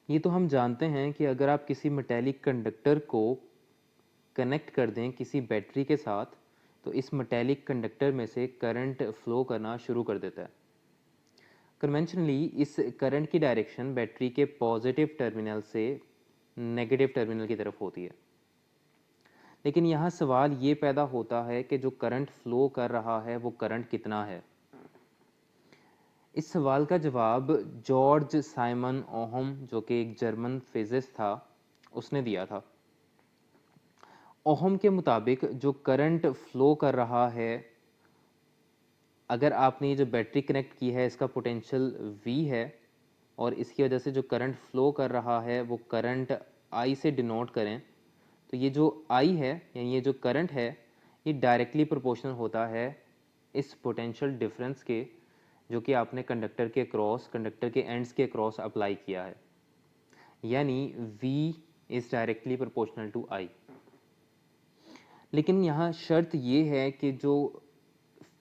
ये तो हम जानते हैं कि अगर आप किसी मेटेलिक कंडक्टर को कनेक्ट कर दें किसी बैटरी के साथ तो इस मेटेलिक कंडक्टर में से करंट फ्लो करना शुरू कर देता है। कन्वेंशनली इस करंट की डायरेक्शन बैटरी के पॉजिटिव टर्मिनल से नेगेटिव टर्मिनल की तरफ होती है। लेकिन यहाँ सवाल ये पैदा होता है कि जो करंट फ्लो कर रहा है वो करंट कितना है। इस सवाल का जवाब जॉर्ज साइमन ओहम जो कि एक जर्मन फिजिस्ट था उसने दिया था। ओहम के मुताबिक जो करंट फ्लो कर रहा है, अगर आपने ये जो बैटरी कनेक्ट की है इसका पोटेंशियल V है और इसकी वजह से जो करंट फ्लो कर रहा है वो करंट I से डिनोट करें तो ये जो I है यानी ये जो करंट है ये डायरेक्टली प्रोपोर्शनल होता है इस पोटेंशियल डिफरेंस के जो कि आपने कंडक्टर के क्रॉस कंडक्टर के एंड्स के क्रॉस अप्लाई किया है, यानी V is directly proportional to I। लेकिन यहाँ शर्त ये है कि जो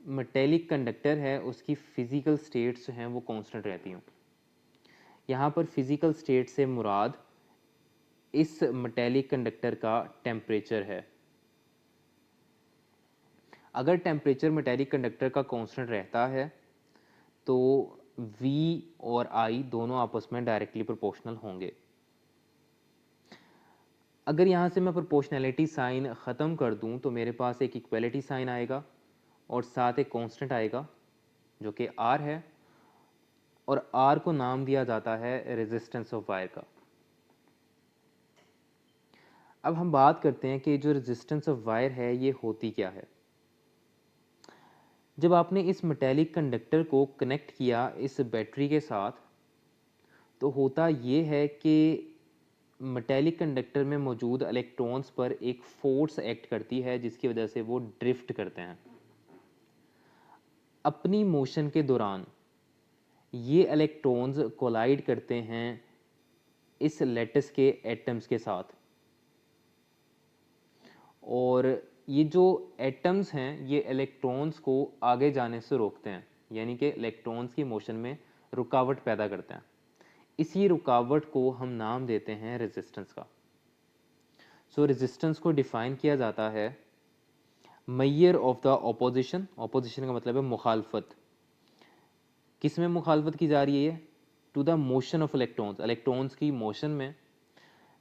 मेटेलिक कंडक्टर है उसकी फिज़िकल स्टेट्स जो हैं वो कांस्टेंट रहती हूँ। यहाँ पर फिज़िकल स्टेट से मुराद इस मेटेलिक कंडक्टर का टेम्परेचर है। अगर टेम्परेचर मेटेलिक कंडक्टर का कांस्टेंट रहता है तो V और I दोनों आपस में डायरेक्टली प्रोपोर्शनल होंगे। अगर यहाँ से मैं प्रोपोर्शनैलिटी साइन ख़त्म कर दूँ तो मेरे पास एक इक्वलिटी साइन आएगा और साथ एक कांस्टेंट आएगा जो कि R है और R को नाम दिया जाता है रेजिस्टेंस ऑफ वायर का। अब हम बात करते हैं कि जो रेजिस्टेंस ऑफ वायर है ये होती क्या है। जब आपने इस मेटेलिक कंडक्टर को कनेक्ट किया इस बैटरी के साथ तो होता ये है कि मेटेलिक कंडक्टर में मौजूद इलेक्ट्रॉन्स पर एक फोर्स एक्ट करती है जिसकी वजह से वो ड्रिफ्ट करते हैं। अपनी मोशन के दौरान ये इलेक्ट्रॉन्स कोलाइड करते हैं इस लेटिस के एटम्स के साथ और ये जो एटम्स हैं ये इलेक्ट्रॉन्स को आगे जाने से रोकते हैं, यानी कि इलेक्ट्रॉन्स की मोशन में रुकावट पैदा करते हैं। इसी रुकावट को हम नाम देते हैं रेजिस्टेंस का। सो रेजिस्टेंस को डिफाइन किया जाता है Maihar of the opposition. Opposition का मतलब है मुखालफत। किस में मुखालफत की जा रही है? To the motion of electrons, electrons की मोशन में,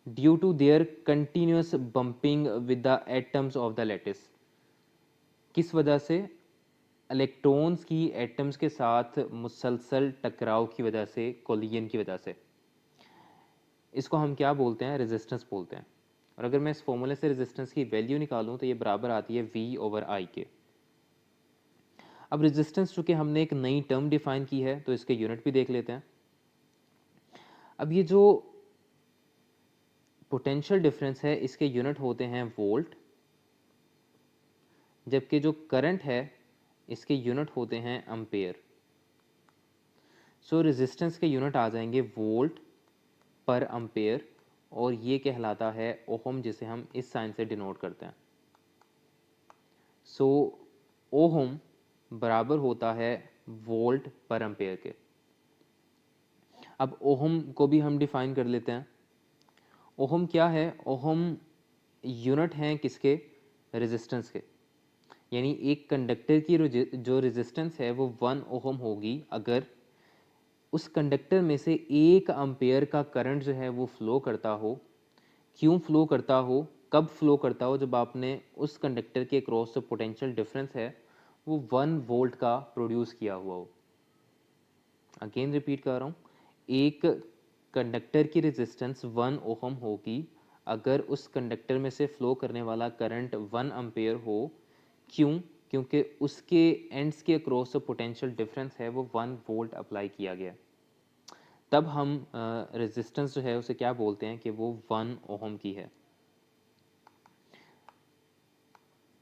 due to their continuous bumping with the atoms of the lattice. किस वजह से? इलेक्ट्रॉन्स की एटम्स के साथ मुसलसल टकराव की वजह से, कोलिजन की वजह से। इसको हम क्या बोलते हैं? रेजिस्टेंस बोलते हैं। और अगर मैं इस फॉर्मूले से रेजिस्टेंस की वैल्यू निकालूं तो ये बराबर आती है V/I के। अब रेजिस्टेंस चूंकि हमने एक नई टर्म डिफाइन की है तो इसके यूनिट भी देख लेते हैं। अब ये जो पोटेंशियल डिफरेंस है इसके यूनिट होते हैं वोल्ट, जबकि जो करंट है इसके यूनिट होते हैं एम्पेयर। सो रेजिस्टेंस के यूनिट आ जाएंगे वोल्ट पर एम्पेयर और ये कहलाता है ओहम, जिसे हम इस साइन से डिनोट करते हैं। सो ओहम बराबर होता है वोल्ट पर एम्पेयर के। अब ओहम को भी हम डिफाइन कर लेते हैं। ओहम क्या है? ओहम यूनिट हैं किसके? रेजिस्टेंस के। यानी एक कंडक्टर की जो रेजिस्टेंस है वो 1 ओहम होगी अगर उस कंडक्टर में से 1 एम्पेयर का करंट जो है वो फ्लो करता हो। क्यों फ्लो करता हो, कब फ्लो करता हो? जब आपने उस कंडक्टर के क्रॉस जो पोटेंशियल डिफरेंस है वो 1 वोल्ट का प्रोड्यूस किया हुआ हो। अगेन रिपीट कर रहा हूँ, एक कंडक्टर की रेजिस्टेंस 1 ओहम होगी अगर उस कंडक्टर में से फ्लो करने वाला करंट 1 एम्पेयर हो। क्यों? क्योंकि उसके एंड्स के अक्रॉस जो पोटेंशियल डिफरेंस है वो 1 वोल्ट अप्लाई किया गया। तब हम रेजिस्टेंस जो है उसे क्या बोलते हैं कि वो 1 ओहम की है।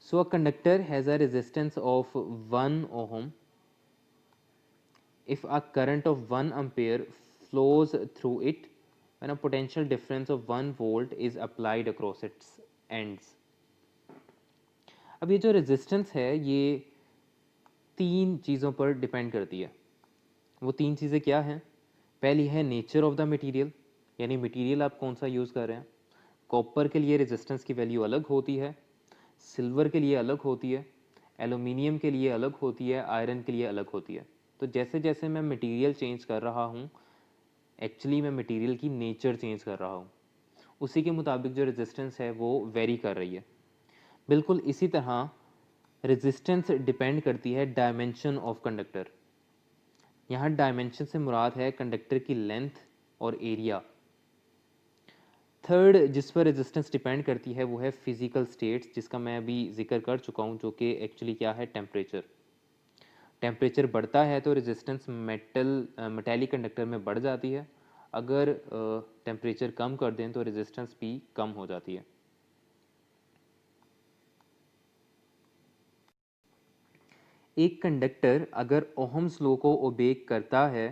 So a conductor has a resistance of 1 ohm if a current of 1 ampere flows through it when a potential difference of 1 volt is applied across its ends। अब ये जो रेजिस्टेंस है ये 3 चीज़ों पर डिपेंड करती है। वो 3 चीज़ें क्या हैं? पहली है नेचर ऑफ द मटेरियल, यानी मटेरियल आप कौन सा यूज़ कर रहे हैं। कॉपर के लिए रेजिस्टेंस की वैल्यू अलग होती है, सिल्वर के लिए अलग होती है, एलुमिनियम के लिए अलग होती है, आयरन के लिए अलग होती है। तो जैसे जैसे मैं मटेरियल चेंज कर रहा हूँ, एक्चुअली मैं मटेरियल की नेचर चेंज कर रहा हूँ, उसी के मुताबिक जो रेजिस्टेंस है वो वेरी कर रही है। बिल्कुल इसी तरह रेजिस्टेंस डिपेंड करती है डायमेंशन ऑफ कंडक्टर। यहाँ डायमेंशन से मुराद है कंडक्टर की लेंथ और एरिया। थर्ड जिस पर रेजिस्टेंस डिपेंड करती है वो है फिजिकल स्टेट्स, जिसका मैं अभी जिक्र कर चुका हूँ, जो कि एक्चुअली क्या है, टेम्परेचर। टेम्परेचर बढ़ता है तो रेजिस्टेंस मेटेलिक कंडक्टर में बढ़ जाती है, अगर टेम्परेचर कम कर दें तो रेजिस्टेंस भी कम हो जाती है। एक कंडक्टर अगर ओहम्स लॉ को ओबे करता है,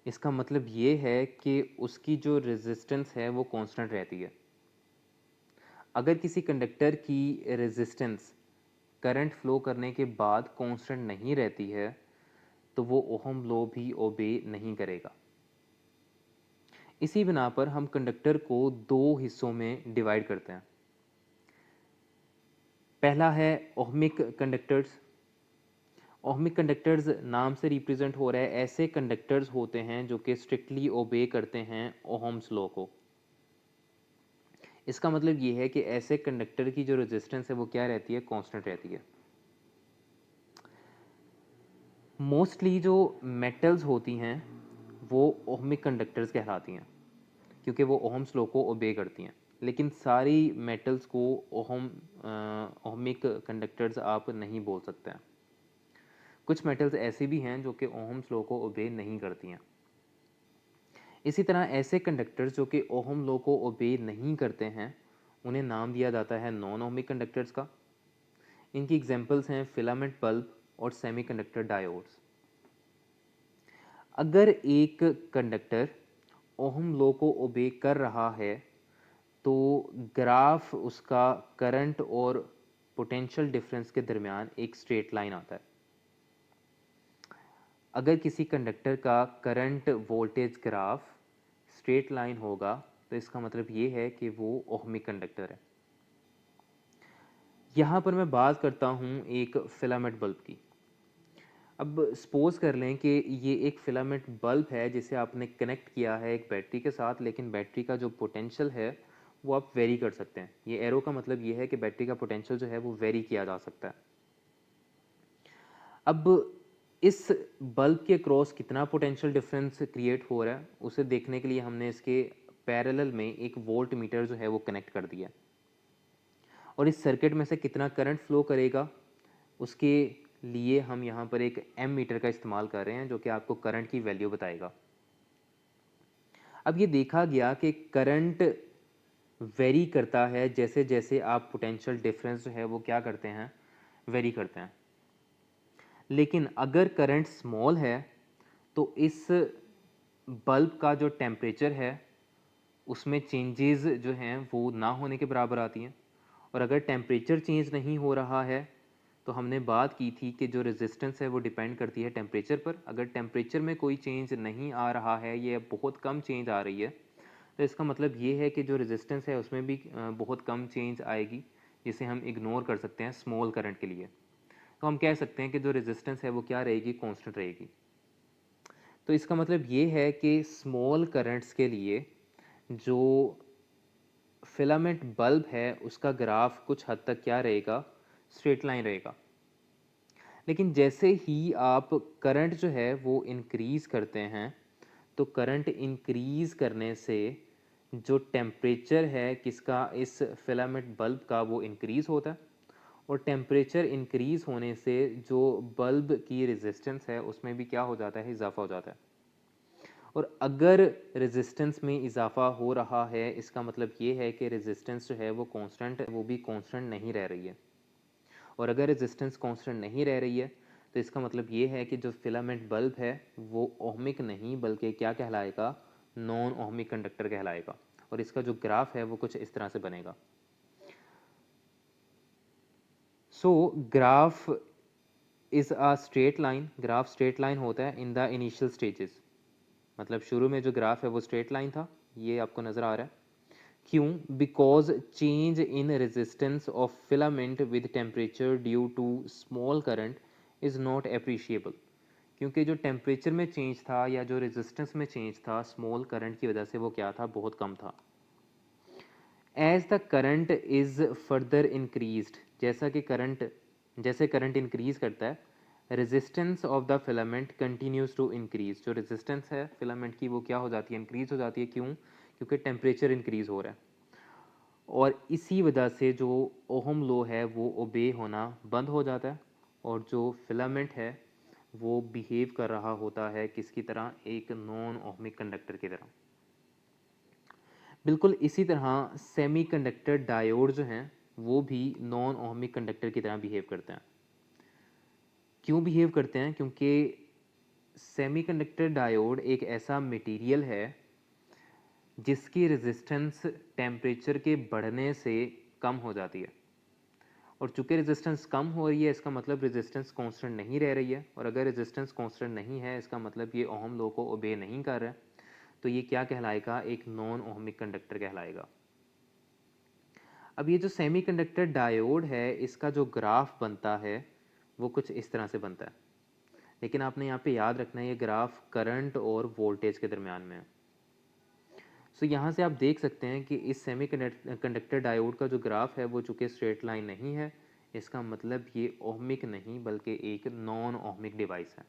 इसका मतलब ये है कि उसकी जो रेजिस्टेंस है वो कांस्टेंट रहती है। अगर किसी कंडक्टर की रेजिस्टेंस करंट फ्लो करने के बाद कांस्टेंट नहीं रहती है तो वो ओहम लॉ भी ओबे नहीं करेगा। इसी बिना पर हम कंडक्टर को दो हिस्सों में डिवाइड करते हैं। पहला है ओहमिक कंडक्टर्स। ओहमिक कंडक्टर्स नाम से रिप्रेजेंट हो रहा है ऐसे कंडक्टर्स होते हैं जो कि स्ट्रिक्टली ओबे करते हैं ओहम्स लॉ को। इसका मतलब ये है कि ऐसे कंडक्टर की जो रेजिस्टेंस है वो क्या रहती है, कांस्टेंट रहती है। मोस्टली जो मेटल्स होती हैं वो ओहमिक कंडक्टर्स कहलाती हैं, क्योंकि वो ओहम्स लॉ को ओबे करती हैं। लेकिन सारी मेटल्स को ओहमिक कंडक्टर्स आप नहीं बोल सकते हैं। कुछ मेटल्स ऐसे भी हैं जो कि ओहम्स लॉ को ओबे नहीं करती हैं। इसी तरह ऐसे कंडक्टर्स जो कि ओहम लॉ को ओबे नहीं करते हैं, उन्हें नाम दिया जाता है नॉन ओहमिक कंडक्टर्स का। इनकी एग्जांपल्स हैं फिलामेंट बल्ब और सेमीकंडक्टर डायोड्स। अगर एक कंडक्टर ओहम लॉ को ओबे कर रहा है तो ग्राफ उसका करंट और पोटेंशियल डिफरेंस के दरमियान एक स्ट्रेट लाइन आता है। अगर किसी कंडक्टर का current voltage graph straight line होगा तो इसका मतलब ये है कि वो ओहमिक कंडक्टर है। यहाँ पर मैं बात करता हूँ एक फिलामेंट बल्ब की। अब सपोज कर लें कि ये एक फिलामेंट बल्ब है जिसे आपने कनेक्ट किया है एक बैटरी के साथ, लेकिन बैटरी का जो पोटेंशियल है वो आप वेरी कर सकते हैं। ये एरो का मतलब ये है कि बैटरी का पोटेंशियल जो है वो वेरी किया जा सकता है। अब इस बल्ब के क्रॉस कितना पोटेंशियल डिफरेंस क्रिएट हो रहा है उसे देखने के लिए हमने इसके पैरेलल में एक वोल्ट मीटर जो है वो कनेक्ट कर दिया, और इस सर्किट में से कितना करंट फ्लो करेगा उसके लिए हम यहाँ पर एक एम मीटर का इस्तेमाल कर रहे हैं जो कि आपको करंट की वैल्यू बताएगा। अब ये देखा गया कि करंट वेरी करता है जैसे जैसे आप पोटेंशियल डिफरेंस जो है वो क्या करते हैं, वेरी करते हैं। लेकिन अगर करंट स्मॉल है तो इस बल्ब का जो टेम्परेचर है उसमें चेंजेस जो हैं वो ना होने के बराबर आती हैं। और अगर टेम्परेचर चेंज नहीं हो रहा है तो हमने बात की थी कि जो रेजिस्टेंस है वो डिपेंड करती है टेम्परेचर पर। अगर टेम्परेचर में कोई चेंज नहीं आ रहा है, ये बहुत कम चेंज आ रही है, तो इसका मतलब ये है कि जो रेजिस्टेंस है उसमें भी बहुत कम चेंज आएगी, जिसे हम इग्नोर कर सकते हैं स्मॉल करंट के लिए। तो हम कह सकते हैं कि जो रेजिस्टेंस है वो क्या रहेगी, कांस्टेंट रहेगी। तो इसका मतलब ये है कि स्मॉल करंट्स के लिए जो फिलामेंट बल्ब है उसका ग्राफ कुछ हद तक क्या रहेगा, स्ट्रेट लाइन रहेगा। लेकिन जैसे ही आप करंट जो है वो इंक्रीज़ करते हैं तो करंट इंक्रीज़ करने से जो टेम्परेचर है किसका, इस फिलामेंट बल्ब का, वो इंक्रीज़ होता है। और टेम्परेचर इंक्रीज़ होने से जो बल्ब की रेजिस्टेंस है उसमें भी क्या हो जाता है, इजाफा हो जाता है। और अगर रेजिस्टेंस में इजाफा हो रहा है इसका मतलब ये है कि रेजिस्टेंस जो है वो कांस्टेंट है, वो भी कांस्टेंट नहीं रह रही है। और अगर रेजिस्टेंस कांस्टेंट नहीं रह रही है तो इसका मतलब ये है कि जो फिलामेंट बल्ब है वो ओहमिक नहीं बल्कि क्या कहलाएगा, नॉन ओहमिक कंडक्टर कहलाएगा। और इसका जो ग्राफ है वो कुछ इस तरह से बनेगा। सो graph is a straight line. Graph straight line होता है इन द इनिशियल स्टेजेस। मतलब शुरू में जो ग्राफ है वो स्ट्रेट लाइन था, ये आपको नज़र आ रहा है। क्यों? Because change in resistance of filament with temperature due to small current is not appreciable. क्योंकि जो टेम्परेचर में चेंज था या जो रेजिस्टेंस में चेंज था स्मॉल करंट की वजह से, वो क्या था? बहुत कम था। As the current is further increased, जैसे करंट इंक्रीज करता है, resistance of the filament continues to increase. जो रेजिस्टेंस है फिलामेंट की वो क्या हो जाती है? इंक्रीज हो जाती है। क्यों? क्योंकि टेम्परेचर इंक्रीज हो रहा है। और इसी वजह से जो ओहम लॉ है वो ओबे होना बंद हो जाता है, और जो फिलामेंट है वो बिहेव कर रहा होता है किसकी तरह? एक नॉन ओहमिक कंडक्टर की तरह। बिल्कुल इसी तरह सेमीकंडक्टर डायोड जो हैं वो भी नॉन ओहमिक कंडक्टर की तरह बिहेव करते हैं। क्यों बिहेव करते हैं? क्योंकि सेमीकंडक्टर डायोड एक ऐसा मटेरियल है जिसकी रेजिस्टेंस टेम्परेचर के बढ़ने से कम हो जाती है। और चूंकि रेजिस्टेंस कम हो रही है, इसका मतलब रेजिस्टेंस कांस्टेंट नहीं रह रही है, और अगर रेजिस्टेंस कांस्टेंट नहीं है इसका मतलब ये ओहम लॉ को ओबे नहीं कर रहा है। तो ये क्या कहलाएगा? एक नॉन ओहमिक कंडक्टर कहलाएगा। अब ये जो सेमीकंडक्टर डायोड है इसका जो ग्राफ बनता है वो कुछ इस तरह से बनता है, लेकिन आपने यहाँ पे याद रखना है ये ग्राफ करंट और वोल्टेज के दरमियान में है। सो यहाँ से आप देख सकते हैं कि इस सेमीकंडक्टर डायोड का जो ग्राफ है वो चूँकि स्ट्रेट लाइन नहीं है, इसका मतलब ये ओहमिक नहीं बल्कि एक नॉन ओहमिक डिवाइस है।